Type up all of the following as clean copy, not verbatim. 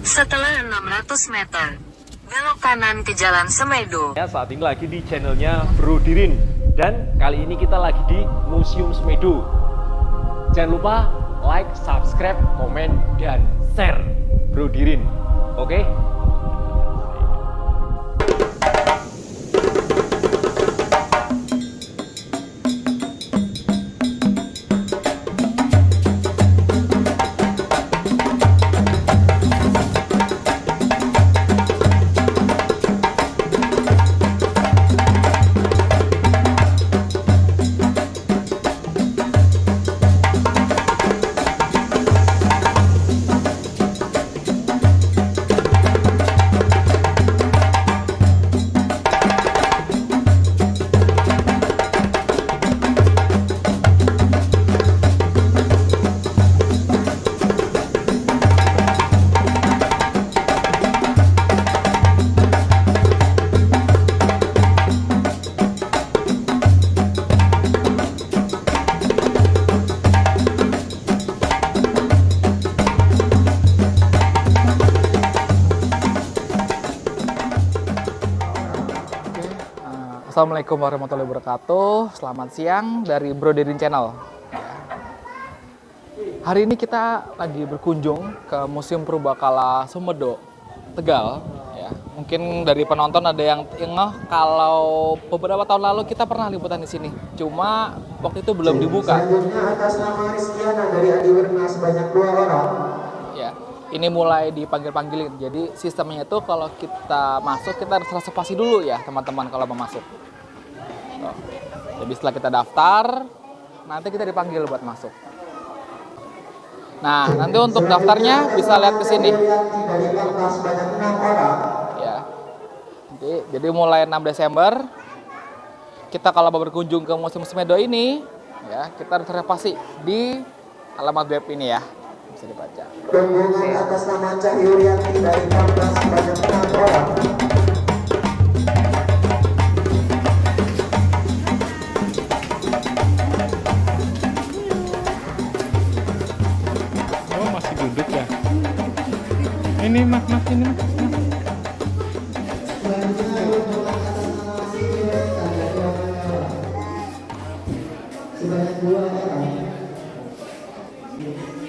Setelah 600 meter, belok kanan ke Jalan Semedo. Saat ini lagi di channelnya Bro Dirin. Dan kali ini kita lagi di Museum Semedo. Jangan lupa like, subscribe, komen, dan share Bro Dirin. Oke? Assalamualaikum warahmatullahi wabarakatuh. Selamat siang dari Bro Dirin Channel. Hari ini kita lagi berkunjung ke Museum Purbakala Semedo, Tegal. Ya, mungkin dari penonton ada yang ngeh kalau beberapa tahun lalu kita pernah liputan di sini. Cuma waktu itu belum dibuka. Selanjutnya atas nama Rizkyana dari Adiwerna sebanyak 2 orang. Ya, ini mulai dipanggil-panggilin. Jadi sistemnya itu kalau kita masuk kita harus reservasi dulu ya teman-teman kalau mau masuk. Tuh. Jadi setelah kita daftar, nanti kita dipanggil buat masuk. Nah, nanti untuk daftarnya bisa lihat ke sini. Dari Bangka sebanyak 6 orang. Ya. Jadi mulai 6 Desember kita kalau mau berkunjung ke Museum Semedo ini, ya, kita harus reservasi di alamat web ini ya. Bisa dibaca. Rombongan atas nama Cahyurianti dari Bangka sebanyak 6 orang. Oh, masih duduk ya? Ini mas ini mas. Selanjutnya rombongan atas nama Cahyurianti dari Bangka sebanyak 2 orang.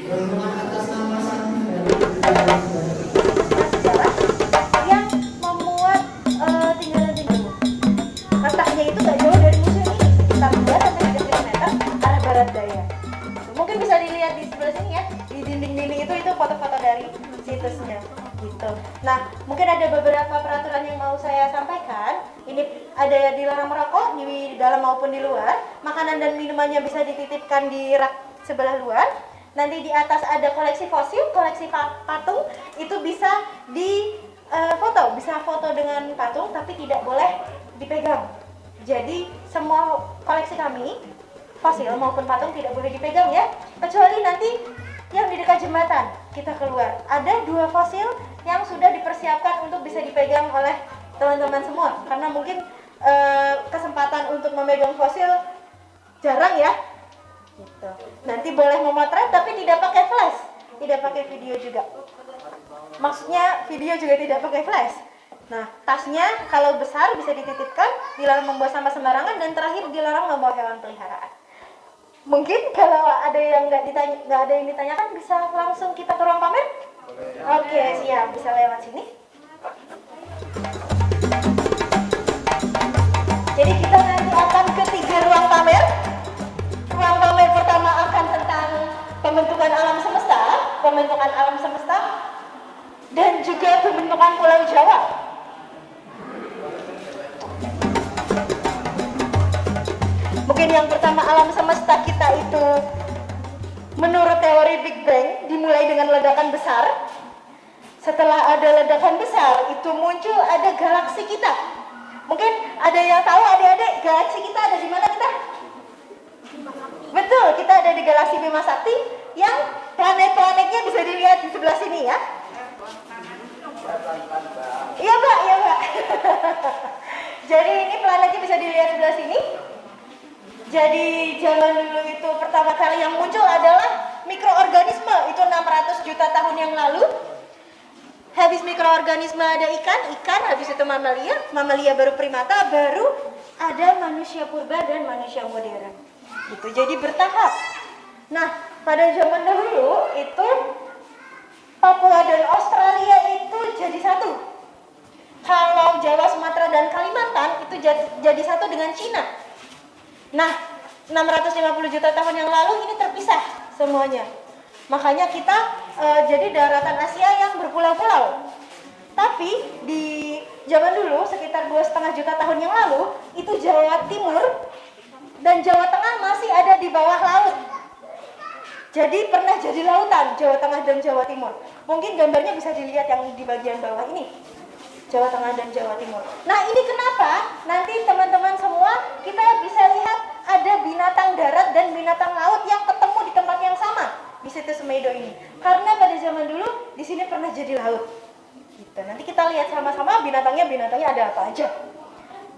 Rombongan atas nama Santi dari yang memuat tinggalan-tinggalan. Letaknya itu nggak jauh dari museum ini, sekitar 2-3 km arah barat daya. Mungkin bisa dilihat di sebelah sini ya, di dinding-dinding itu foto-foto dari situsnya gitu. Nah, mungkin ada beberapa peraturan yang mau saya sampaikan. Ini ada dilarang merokok di dalam maupun di luar. Makanan dan minumannya bisa dititipkan di rak sebelah luar. Nanti di atas ada koleksi fosil, koleksi patung, itu bisa di foto, bisa foto dengan patung, tapi tidak boleh dipegang. Jadi semua koleksi kami, fosil maupun patung tidak boleh dipegang ya, kecuali nanti yang di dekat jembatan kita keluar. Ada 2 fosil yang sudah dipersiapkan untuk bisa dipegang oleh teman-teman semua, karena mungkin kesempatan untuk memegang fosil jarang ya. Gitu. Nanti boleh memotret tapi tidak pakai flash, tidak pakai video juga. Maksudnya video juga tidak pakai flash. Nah, tasnya kalau besar bisa dititipkan, dilarang membawa sampah sembarangan, dan terakhir dilarang membawa hewan peliharaan. Mungkin kalau ada yang nggak ada yang ditanyakan, bisa langsung kita ke ruang pamer. Oke, siap, bisa lewat sini. Jadi kita nanti akan ke 3 ruang pamer. Ruang pamer pertama akan tentang pembentukan alam semesta, dan juga pembentukan Pulau Jawa. Mungkin yang pertama, alam semesta kita itu menurut teori Big Bang dimulai dengan ledakan besar. Setelah ada ledakan besar, itu muncul ada galaksi kita. Mungkin ada yang tahu adik-adik galaksi kita ada di mana kita? Betul, kita ada di galaksi Bima Sakti yang planet-planetnya bisa dilihat di sebelah sini ya. Iya Mbak, iya Mbak. Jadi ini planetnya bisa dilihat sebelah sini. Jadi zaman dulu itu pertama kali yang muncul adalah mikroorganisme, itu 600 juta tahun yang lalu. habis mikroorganisme ada ikan, habis itu mamalia baru primata, baru ada manusia purba dan manusia modern. Gitu. Jadi bertahap. Nah, pada zaman dahulu itu Papua dan Australia itu jadi satu. Kalau Jawa, Sumatera, dan Kalimantan itu jadi satu dengan Cina. Nah, 650 juta tahun yang lalu ini terpisah semuanya. Makanya kita jadi daratan Asia yang berpulau-pulau. Tapi di zaman dulu sekitar 2,5 juta tahun yang lalu itu Jawa Timur dan Jawa Tengah masih ada di bawah laut. Jadi pernah jadi lautan Jawa Tengah dan Jawa Timur. Mungkin gambarnya bisa dilihat yang di bagian bawah ini. Jawa Tengah dan Jawa Timur. Nah, ini kenapa nanti teman-teman semua kita bisa lihat ada binatang darat dan binatang laut yang ketemu di tempat yang sama di situs Semedo ini. Karena pada zaman dulu di sini pernah jadi laut. Gitu. Nanti kita lihat sama-sama binatangnya ada apa aja.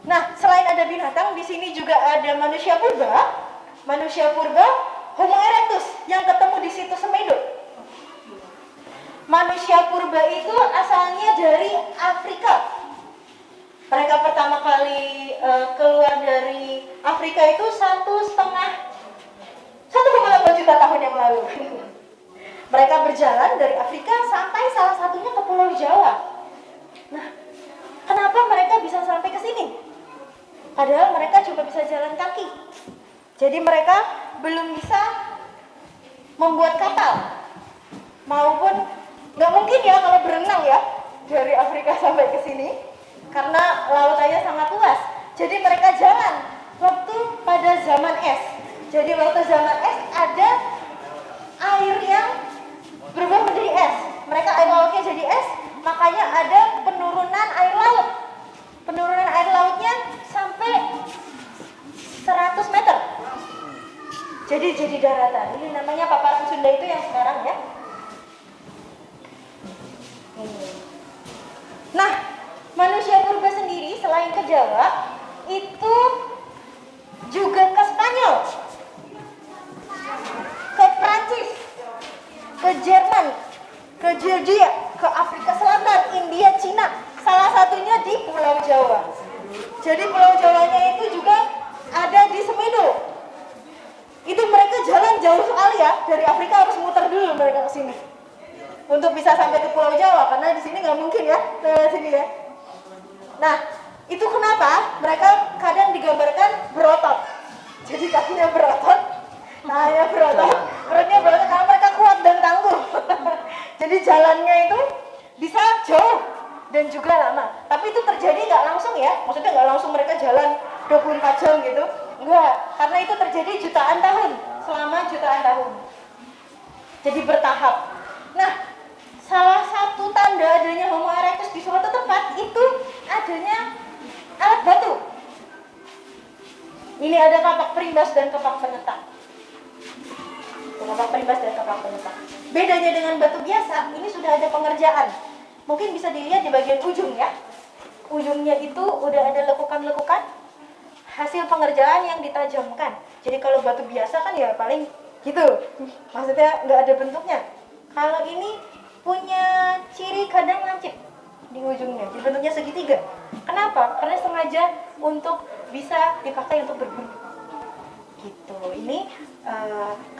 Nah, selain ada binatang, di sini juga ada manusia purba. Manusia purba Homo erectus yang ketemu di situs Semedo. Manusia purba itu asalnya dari Afrika. Mereka pertama kali keluar dari Afrika itu 1,8 juta tahun yang lalu. Mereka berjalan dari Afrika sampai salah satunya ke Pulau Jawa. Nah, kenapa mereka bisa sampai ke sini? Padahal mereka cuma bisa jalan kaki. Jadi mereka belum bisa membuat kapal. Maupun nggak mungkin ya kalau berenang ya dari Afrika sampai ke sini karena lautannya sangat luas. Jadi mereka jalan waktu pada zaman es. Jadi waktu zaman es ada air yang berubah menjadi es. Mereka air lautnya jadi es, makanya ada penurunan air laut. Penurunan air lautnya sampai 100 meter. Jadi daratan. Ini namanya paparan Sunda itu yang sekarang ya. Nah, manusia purba sendiri selain ke Jawa itu juga ke Spanyol, ke Prancis, ke Jerman, ke Georgia, ke Afrika Selatan, India, Cina. Salah satunya di Pulau Jawa. Jadi Pulau Jawanya itu juga ada di Semedo. Itu mereka jalan jauh sekali ya, dari Afrika harus muter dulu mereka ke sini untuk bisa sampai ke Pulau Jawa, karena di sini nggak mungkin ya ke sini ya. Nah, itu kenapa mereka kadang digambarkan berotot. Jadi kakinya berotot, tangannya berotot, perutnya berotot karena mereka kuat dan tangguh. Jadi jalannya itu bisa jauh dan juga lama. Tapi itu terjadi nggak langsung ya, maksudnya nggak langsung mereka jalan 24 jam gitu. Enggak, karena itu terjadi jutaan tahun, selama jutaan tahun. Jadi bertahap. Nah, salah satu tanda adanya Homo erectus di suatu tempat itu adanya alat batu. Ini ada kapak perimbas dan kapak penetak. Kapak perimbas dan kapak penetak. Bedanya dengan batu biasa, ini sudah ada pengerjaan. Mungkin bisa dilihat di bagian ujung ya. Ujungnya itu udah ada lekukan-lekukan hasil pengerjaan yang ditajamkan. Jadi kalau batu biasa kan ya paling gitu. Maksudnya nggak ada bentuknya. Kalau ini punya ciri kadang lancip di ujungnya, di bentuknya segitiga. Kenapa? Karena sengaja untuk bisa dipakai untuk berburu. Gitu. Ini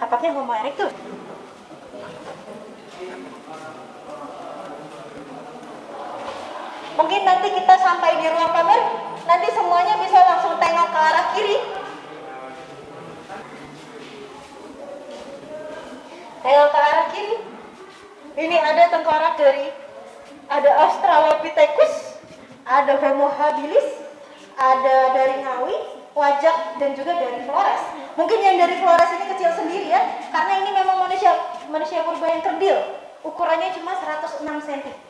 kapaknya Homo erectus. Mungkin nanti kita sampai di ruang pamer, nanti semuanya bisa langsung tengok ke arah kiri. Tengok ke arah kiri. Ini ada tengkorak ada Australopithecus, ada Homo habilis, ada dari Ngawi, Wajak, dan juga dari Flores. Mungkin yang dari Flores ini kecil sendiri ya, karena ini memang manusia purba yang kerdil. Ukurannya cuma 106 cm.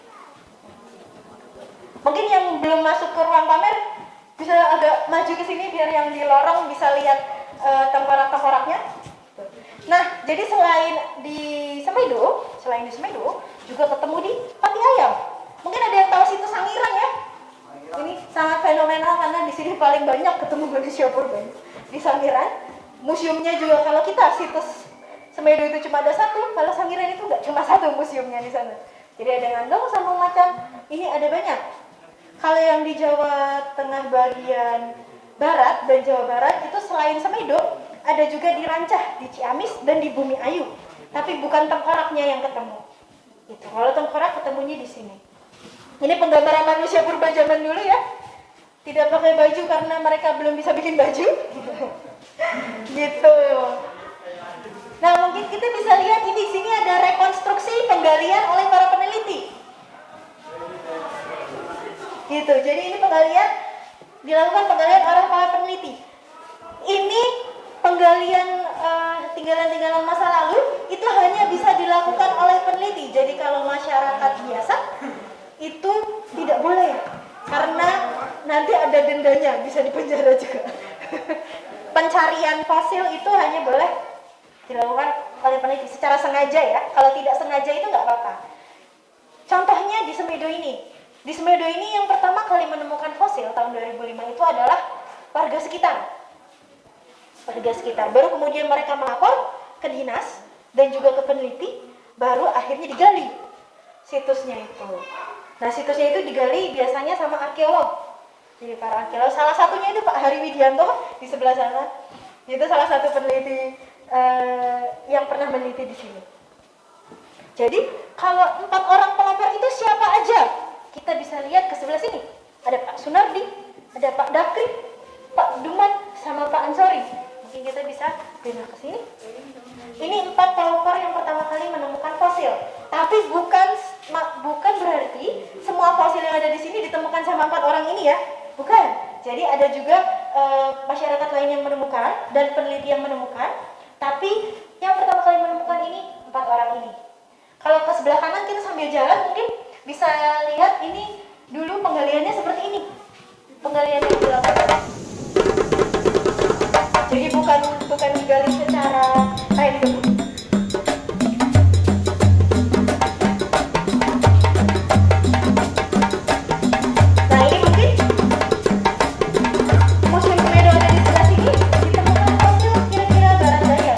Mungkin yang belum masuk ke ruang pamer bisa agak maju ke sini biar yang di lorong bisa lihat tengkorak-tengkoraknya. Nah, jadi selain di Semedo juga ketemu di Pati Ayam. Mungkin ada yang tahu situs Sangiran ya? Ini sangat fenomenal karena di sini paling banyak ketemu manusia purba di Sangiran. Museumnya juga, kalau kita situs Semedo itu cuma ada satu, kalau Sangiran itu nggak cuma satu museumnya di sana. Jadi ada ngandong sama macan. Ini ada banyak. Kalau yang di Jawa Tengah bagian barat dan Jawa Barat itu selain Semedo, ada juga di Rancah, di Ciamis dan di Bumi Ayu. Tapi bukan tengkoraknya yang ketemu. Gitu. Kalau tengkorak ketemunya di sini. Ini penggambaran manusia purba zaman dulu ya. Tidak pakai baju karena mereka belum bisa bikin baju. Gitu. Nah, mungkin kita bisa lihat ini di sini ada rekonstruksi penggalian oleh para peneliti. Gitu. Jadi ini dilakukan penggalian oleh para peneliti. Ini penggalian tinggalan-tinggalan masa lalu itu hanya bisa dilakukan oleh peneliti. Jadi kalau masyarakat biasa itu tidak boleh karena nanti ada dendanya, bisa dipenjara juga. Pencarian fosil itu hanya boleh dilakukan oleh peneliti secara sengaja ya. Kalau tidak sengaja itu nggak apa-apa. Contohnya di Semedo ini. Di Semedo ini yang pertama kali menemukan fosil tahun 2005 itu adalah warga sekitar. Warga sekitar. Baru kemudian mereka melapor ke dinas dan juga ke peneliti, baru akhirnya digali situsnya itu. Nah, situsnya itu digali biasanya sama arkeolog. Jadi para arkeolog, salah satunya itu Pak Hari Widianto di sebelah sana. Itu salah satu peneliti yang pernah meneliti di sini. Jadi kalau 4 orang pelapor itu siapa aja? Kita bisa lihat ke sebelah sini. Ada Pak Sunardi, ada Pak Dakri, Pak Duman, sama Pak Ansori. Mungkin kita bisa pindah ke sini. Ini 4 pelopor yang pertama kali menemukan fosil. Tapi bukan berarti semua fosil yang ada di sini ditemukan sama 4 orang ini ya. Bukan. Jadi ada juga masyarakat lain yang menemukan dan peneliti yang menemukan. Tapi yang pertama kali menemukan ini 4 orang ini. Kalau ke sebelah kanan kita sambil jalan mungkin bisa lihat ini dulu penggaliannya seperti ini. Penggalian yang dilakukan. Jadi bukan digali secara random. Nah ini mungkin Museum Semedo ada di sebelah sini. Ditemukan fosil kira-kira barat daya.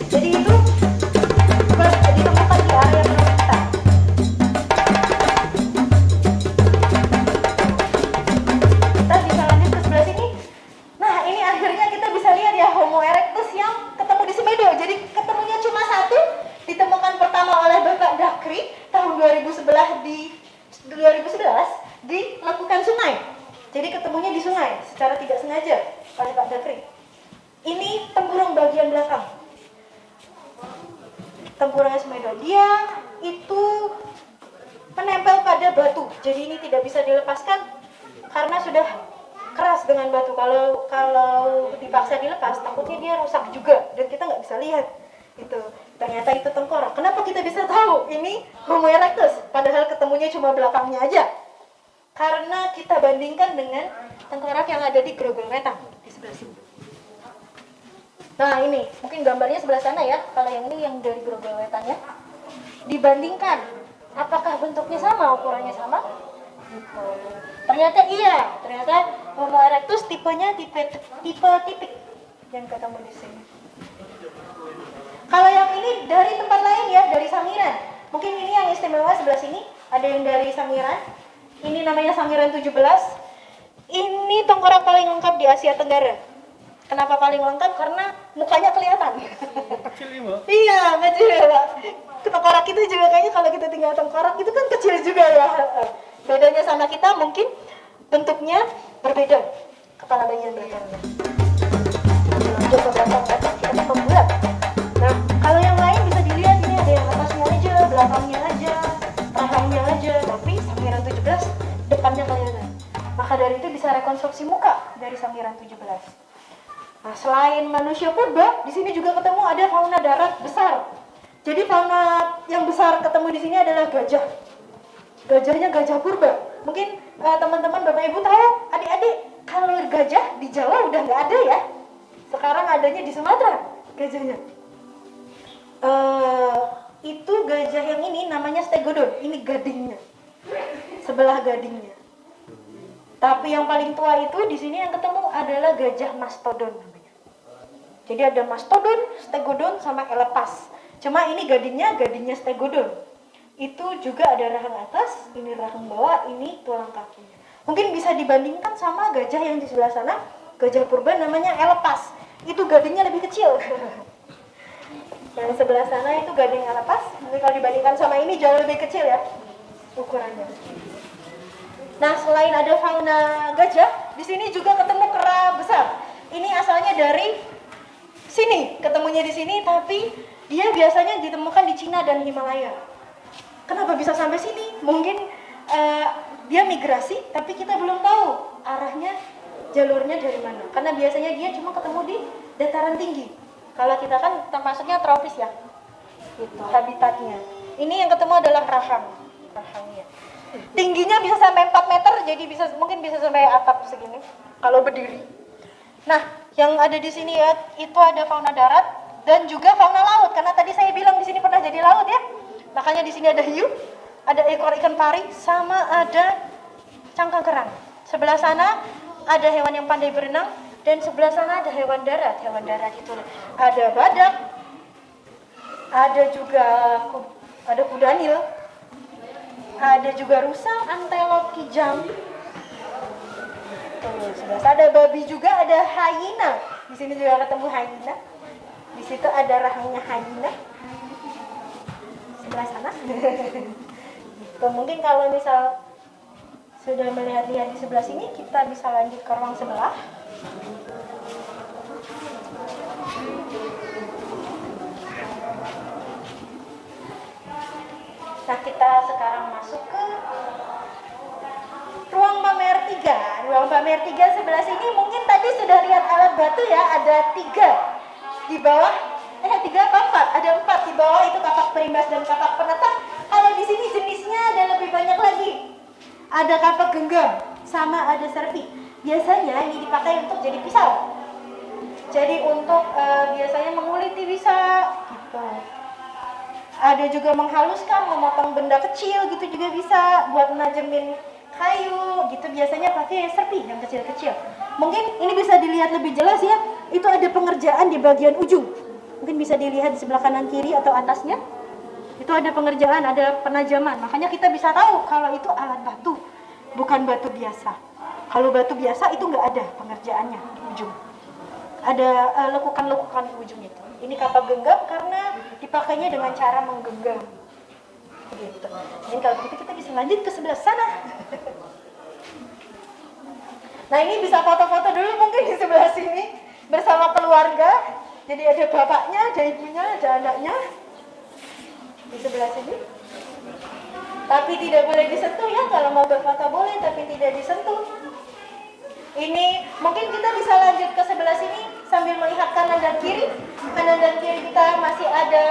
Jadi itu ditemukan di area sekitar. Kita bisa lanjut ke sebelah sini. Nah ini akhirnya kita bisa lihat ya Homo erectus yang ketemu di Semedo. Jadi ketemunya cuma satu, ditemukan pertama oleh Bapak Dakri tahun 2011 di Lekukan Sungai. Jadi ketemunya di sungai secara tidak sengaja oleh Pak Dakri. Ini tempurung bagian belakang. Tempurungnya Semedo. Dia itu menempel pada batu. Jadi ini tidak bisa dilepaskan karena sudah keras dengan batu. Kalau dipaksa dilepas, takutnya dia rusak juga dan kita nggak bisa lihat. Itu ternyata itu tengkorak. Kenapa kita bisa tahu ini Homo erectus? Padahal ketemunya cuma belakangnya aja. Karena kita bandingkan dengan tengkorak yang ada di Grogol Wetan di sebelah sini. Nah ini, mungkin gambarnya sebelah sana ya. Kalau yang ini yang dari Grogol Wetan ya. Dibandingkan, apakah bentuknya sama, ukurannya sama? Gitu. Ternyata iya, ternyata Homo erectus tipenya tipe tipik yang ketemu di sini. Kalau yang ini dari tempat lain ya, dari Sangiran. Mungkin ini yang istimewa sebelah sini, ada yang dari Sangiran. Ini namanya Sangiran 17. Ini tengkorak paling lengkap di Asia Tenggara. Kenapa paling lengkap? Karena mukanya kelihatan. Kecil ini, Mbak. Iya, kecil ya, Pak. Tengkorak itu juga kayaknya kalau kita tinggal tengkorak itu kan kecil juga ya. Bedanya sama kita mungkin bentuknya berbeda. Kepala bagian belakangnya. Lanjut ke belakang kita pembulat. Nah, kalau yang lain bisa dilihat ini ada yang atasnya aja, belakangnya aja, rahangnya aja. Tapi Sangiran 17 depannya kelihatan. Maka dari itu bisa rekonstruksi muka dari Sangiran 17. Nah, selain manusia purba, di sini juga ketemu ada fauna darat besar. Jadi fauna yang besar ketemu di sini adalah gajah. Gajahnya gajah purba. Mungkin teman-teman Bapak Ibu tahu, adik-adik, kalau gajah di Jawa udah nggak ada ya. Sekarang adanya di Sumatera gajahnya. Itu gajah yang ini namanya stegodon. Ini gadingnya. Sebelah gadingnya. Tapi yang paling tua itu di sini yang ketemu adalah gajah mastodon namanya. Jadi ada mastodon, stegodon, sama elepas. Cuma ini gadingnya stegodon. Itu juga ada rahang atas, ini rahang bawah, ini tulang kakinya. Mungkin bisa dibandingkan sama gajah yang di sebelah sana, gajah purba namanya elepas. Itu gadingnya lebih kecil. Yang sebelah sana itu gading elepas, tapi kalau dibandingkan sama ini jauh lebih kecil ya ukurannya. Nah, selain ada fauna gajah, di sini juga ketemu kera besar. Ini asalnya dari sini, ketemunya di sini, tapi dia biasanya ditemukan di Cina dan Himalaya. Kenapa bisa sampai sini? Mungkin dia migrasi, tapi kita belum tahu arahnya, jalurnya dari mana. Karena biasanya dia cuma ketemu di dataran tinggi. Kalau kita kan termasuknya tropis ya, itu habitatnya. Ini yang ketemu adalah rahangnya. Tingginya bisa sampai 4 meter, jadi mungkin bisa sampai atap segini kalau berdiri. Nah, yang ada di sini ya, itu ada fauna darat dan juga fauna laut. Karena tadi saya bilang di sini pernah jadi laut ya. Makanya di sini ada hiu, ada ekor ikan pari, sama ada cangkang kerang. Sebelah sana ada hewan yang pandai berenang, dan sebelah sana ada hewan darat. Hewan darat itu ada badak, ada juga ada kuda nil, ada juga rusa, antelop, kijang. Tuh, sebelah sana ada babi juga, ada hyena. Di sini juga ketemu hyena. Di situ ada rahangnya hyena. Sebelah sana. Tuh, mungkin kalau misal sudah melihat-lihat di sebelah sini, kita bisa lanjut ke ruang sebelah. Nah, kita sekarang masuk ke ruang pamer 3. Ruang pamer 3 sebelah sini mungkin tadi sudah lihat alat batu ya, ada 3 di bawah, 3 kapak, ada 4 di bawah, itu kapak perimbas dan kapak penetap. Kalau di sini jenisnya ada lebih banyak lagi. Ada kapak genggam, sama ada serpi. Biasanya ini dipakai untuk jadi pisau. Jadi untuk biasanya menguliti bisa gitu. Ada juga menghaluskan, memotong benda kecil gitu juga bisa, buat najemin kayu gitu, biasanya pakai serpi yang kecil-kecil. Mungkin ini bisa dilihat lebih jelas ya, itu ada pengerjaan di bagian ujung. Mungkin bisa dilihat di sebelah kanan kiri atau atasnya. Itu ada pengerjaan, ada penajaman. Makanya kita bisa tahu kalau itu alat batu, bukan batu biasa. Kalau batu biasa itu nggak ada pengerjaannya di ujung. Ada lekukan-lekukan di ujung itu. Ini kapak genggam karena dipakainya dengan cara menggenggam. Gitu. Jadi kalau begitu kita bisa lanjut ke sebelah sana. Nah, ini bisa foto-foto dulu mungkin di sebelah sini bersama keluarga. Jadi ada bapaknya, ada ibunya, ada anaknya di sebelah sini. Tapi tidak boleh disentuh ya, kalau mau berfoto boleh tapi tidak disentuh. Ini mungkin kita bisa lanjut ke sebelah sini sambil melihat kanan dan kiri. Kanan dan kiri kita masih ada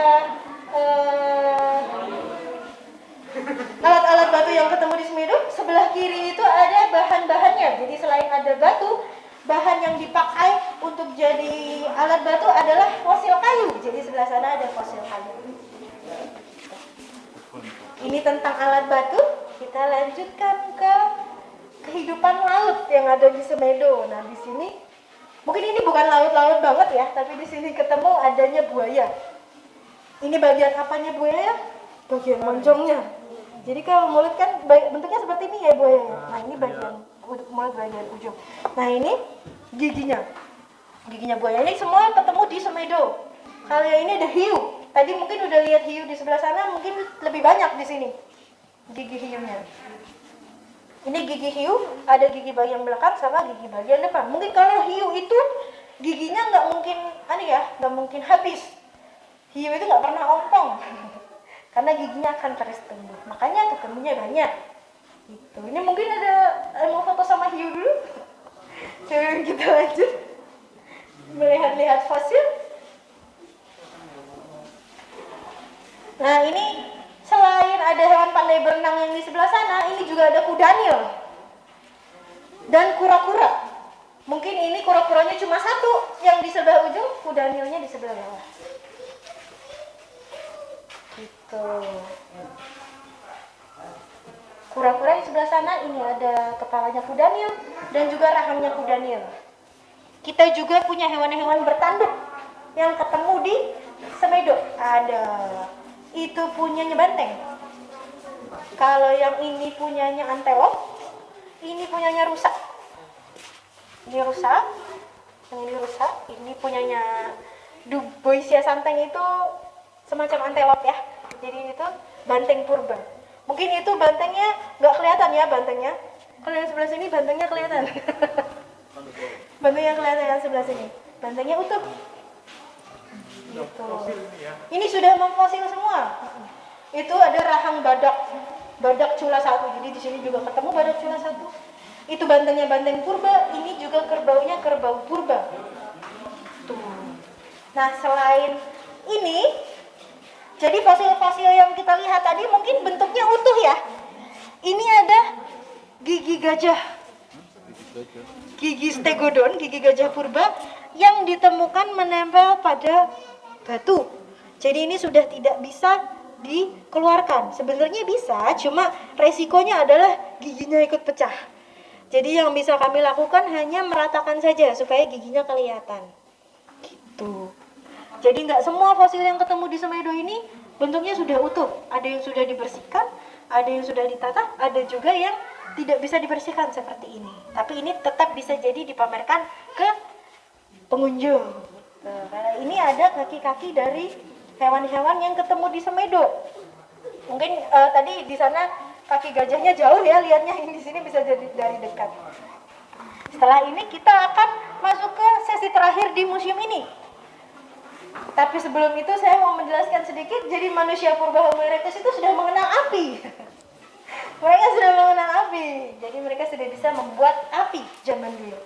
alat-alat batu yang ketemu di Semedo. Sebelah kiri itu ada bahan-bahannya. Jadi selain ada batu, bahan yang dipakai untuk jadi alat batu adalah fosil kayu. Jadi sebelah sana ada fosil kayu. Ini tentang alat batu. Kita lanjutkan ke kehidupan laut yang ada di Semedo. Nah, di sini mungkin ini bukan laut-laut banget ya, tapi di sini ketemu adanya buaya. Ini bagian apanya buaya? Bagian moncongnya. Jadi kalau mulut kan bentuknya seperti ini ya buaya. Nah, ini bagian mulut, bagian ujung. Nah, ini giginya. Giginya buaya ini semua ketemu di Semedo. Kalau yang ini ada hiu. Tadi mungkin udah lihat hiu di sebelah sana, mungkin lebih banyak di sini gigi hiunya. Ini gigi hiu, ada gigi bagian belakang sama gigi bagian depan. Mungkin kalau hiu itu giginya nggak mungkin habis. Hiu itu nggak pernah ompong, karena giginya akan terus tumbuh. Makanya ketemunya banyak. Gitu. Ini mungkin ada mau foto sama hiu dulu. Sebelum kita lanjut melihat-lihat fosil. Nah, ini selain ada hewan pandai berenang yang di sebelah sana, ini juga ada kuda nil dan kura-kura. Mungkin ini kura-kuranya cuma satu yang di sebelah ujung, kuda nilnya di sebelah bawah. Gitu. Kura-kura di sebelah sana, ini ada kepalanya kuda nil dan juga rahangnya kuda nil. Kita juga punya hewan-hewan bertanduk yang ketemu di Semedo? Ada. Itu punyanya banteng. Kalau yang ini punyanya antelop, ini punyanya rusa. Ini rusa, yang ini rusa, ini punyanya Duboisia santeng itu semacam antelop ya. Jadi itu banteng purba. Mungkin itu bantengnya nggak kelihatan ya bantengnya. Kalau yang sebelah sini bantengnya kelihatan. Bantengnya kelihatan yang sebelah sini. Bantengnya utuh. Gitu. Ini sudah memfosil semua. Itu ada rahang badak cula satu. Jadi di sini juga ketemu badak cula satu. Itu bantengnya banteng purba. Ini juga kerbaunya kerbau purba. Tuh. Nah selain ini, jadi fosil-fosil yang kita lihat tadi mungkin bentuknya utuh ya. Ini ada gigi gajah, gigi stegodon, gigi gajah purba yang ditemukan menempel pada batu. Jadi ini sudah tidak bisa dikeluarkan. Sebenarnya bisa, cuma resikonya adalah giginya ikut pecah. Jadi yang bisa kami lakukan hanya meratakan saja supaya giginya kelihatan. Gitu. Jadi nggak semua fosil yang ketemu di Semedo ini bentuknya sudah utuh. Ada yang sudah dibersihkan, ada yang sudah ditata, ada juga yang tidak bisa dibersihkan seperti ini. Tapi ini tetap bisa jadi dipamerkan ke pengunjung. Nah, karena ini ada kaki-kaki dari hewan-hewan yang ketemu di Semedo. Mungkin tadi di sana kaki gajahnya jauh ya lihatnya, ini di sini bisa jadi dari dekat. Setelah ini kita akan masuk ke sesi terakhir di museum ini. Tapi sebelum itu saya mau menjelaskan sedikit. Jadi manusia purba Homo erectus itu sudah mengenal api. Mereka sudah mengenal api. Jadi mereka sudah bisa membuat api zaman dulu.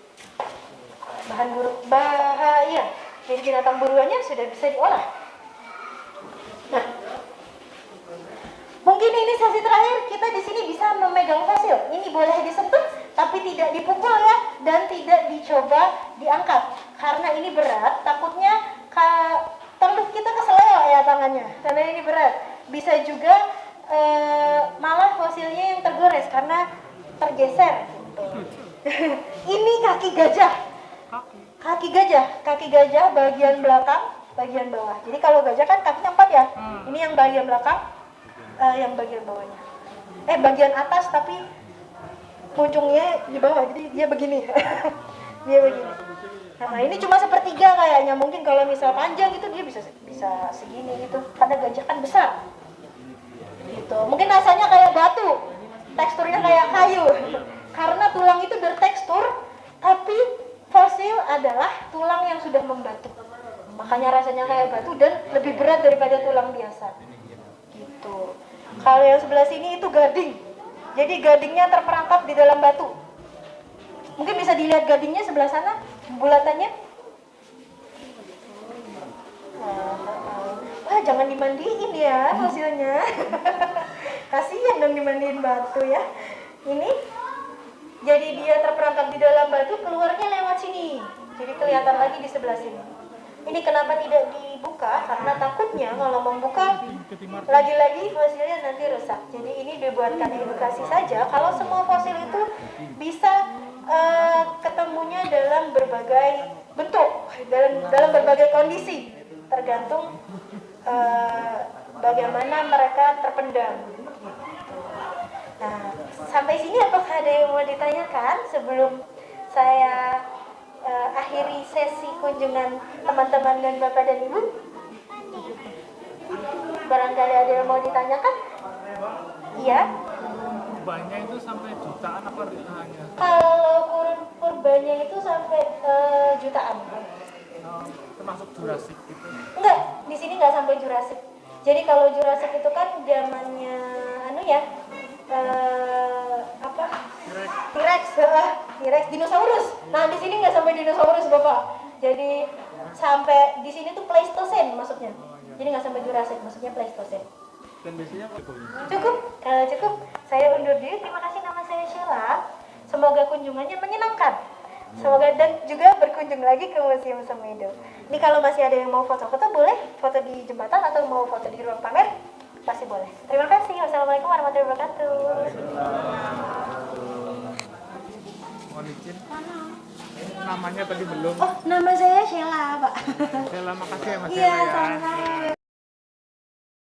Bahan bahaya. Jadi binatang buruannya sudah bisa diolah. Nah, mungkin ini sesi terakhir kita di sini bisa memegang fosil. Ini boleh disentuh, tapi tidak dipukul ya, dan tidak dicoba diangkat. Karena ini berat, takutnya kita keseleo ya tangannya. Karena ini berat. Bisa juga malah fosilnya yang tergores karena tergeser. Gitu. Ini kaki gajah. Kaki gajah bagian belakang, bagian bawah. Jadi kalau gajah kan kakinya 4 ya. Ini yang bagian belakang, yang bagian bawahnya. Bagian atas tapi ujungnya di bawah. Jadi dia begini. Dia begini. Nah, ini cuma sepertiga kayaknya. Mungkin kalau misal panjang itu dia bisa segini gitu. Karena gajah kan besar. Gitu. Mungkin rasanya kayak batu. Teksturnya kayak kayu. Karena tulang itu bertekstur, tapi fosil adalah tulang yang sudah membatu. Makanya rasanya kayak batu dan lebih berat daripada tulang biasa. Gitu. Kalau yang sebelah sini itu gading. Jadi gadingnya terperangkap di dalam batu. Mungkin bisa dilihat gadingnya sebelah sana, bulatannya. Wah, jangan dimandiin ya fosilnya. Kasihan dong dimandiin batu ya. Ini, jadi dia terperangkap di dalam batu, keluarnya lewat sini. Jadi kelihatan lagi di sebelah sini. Ini kenapa tidak dibuka? Karena takutnya kalau membuka lagi-lagi fosilnya nanti rusak. Jadi ini dibuatkan edukasi saja. Kalau semua fosil itu bisa ketemunya dalam berbagai bentuk, dalam berbagai kondisi, tergantung bagaimana mereka terpendam. Nah, sampai sini apakah ada yang mau ditanyakan sebelum saya akhiri sesi kunjungan teman-teman dan Bapak dan Ibu? Barangkali ada yang mau ditanyakan? Iya? Purbanya itu sampai jutaan apa hanya? Kalau purbanya itu sampai jutaan. Termasuk Jurassic gitu? Enggak, di sini nggak sampai Jurassic. Jadi kalau Jurassic itu kan zamannya T-Rex, dinosaurus. Nah di sini nggak sampai dinosaurus Bapak. Jadi sampai di sini tuh Pleistocene maksudnya. Jadi nggak sampai Jurassic, maksudnya Pleistocene. Dan biasanya Cukup? Kalau cukup, saya undur diri. Terima kasih, nama saya Sheila. Semoga kunjungannya menyenangkan. Semoga dan juga berkunjung lagi ke Museum Semedo. Ini kalau masih ada yang mau foto-foto boleh, foto di jembatan atau mau foto di ruang pamer, pasti boleh. Terima kasih. Wassalamualaikum warahmatullahi wabarakatuh. mohon izin. namanya tadi belum. Oh, nama saya Sheila, Pak. Sheila, makasih ya Mas Iya, Sheila ya. sama-sama.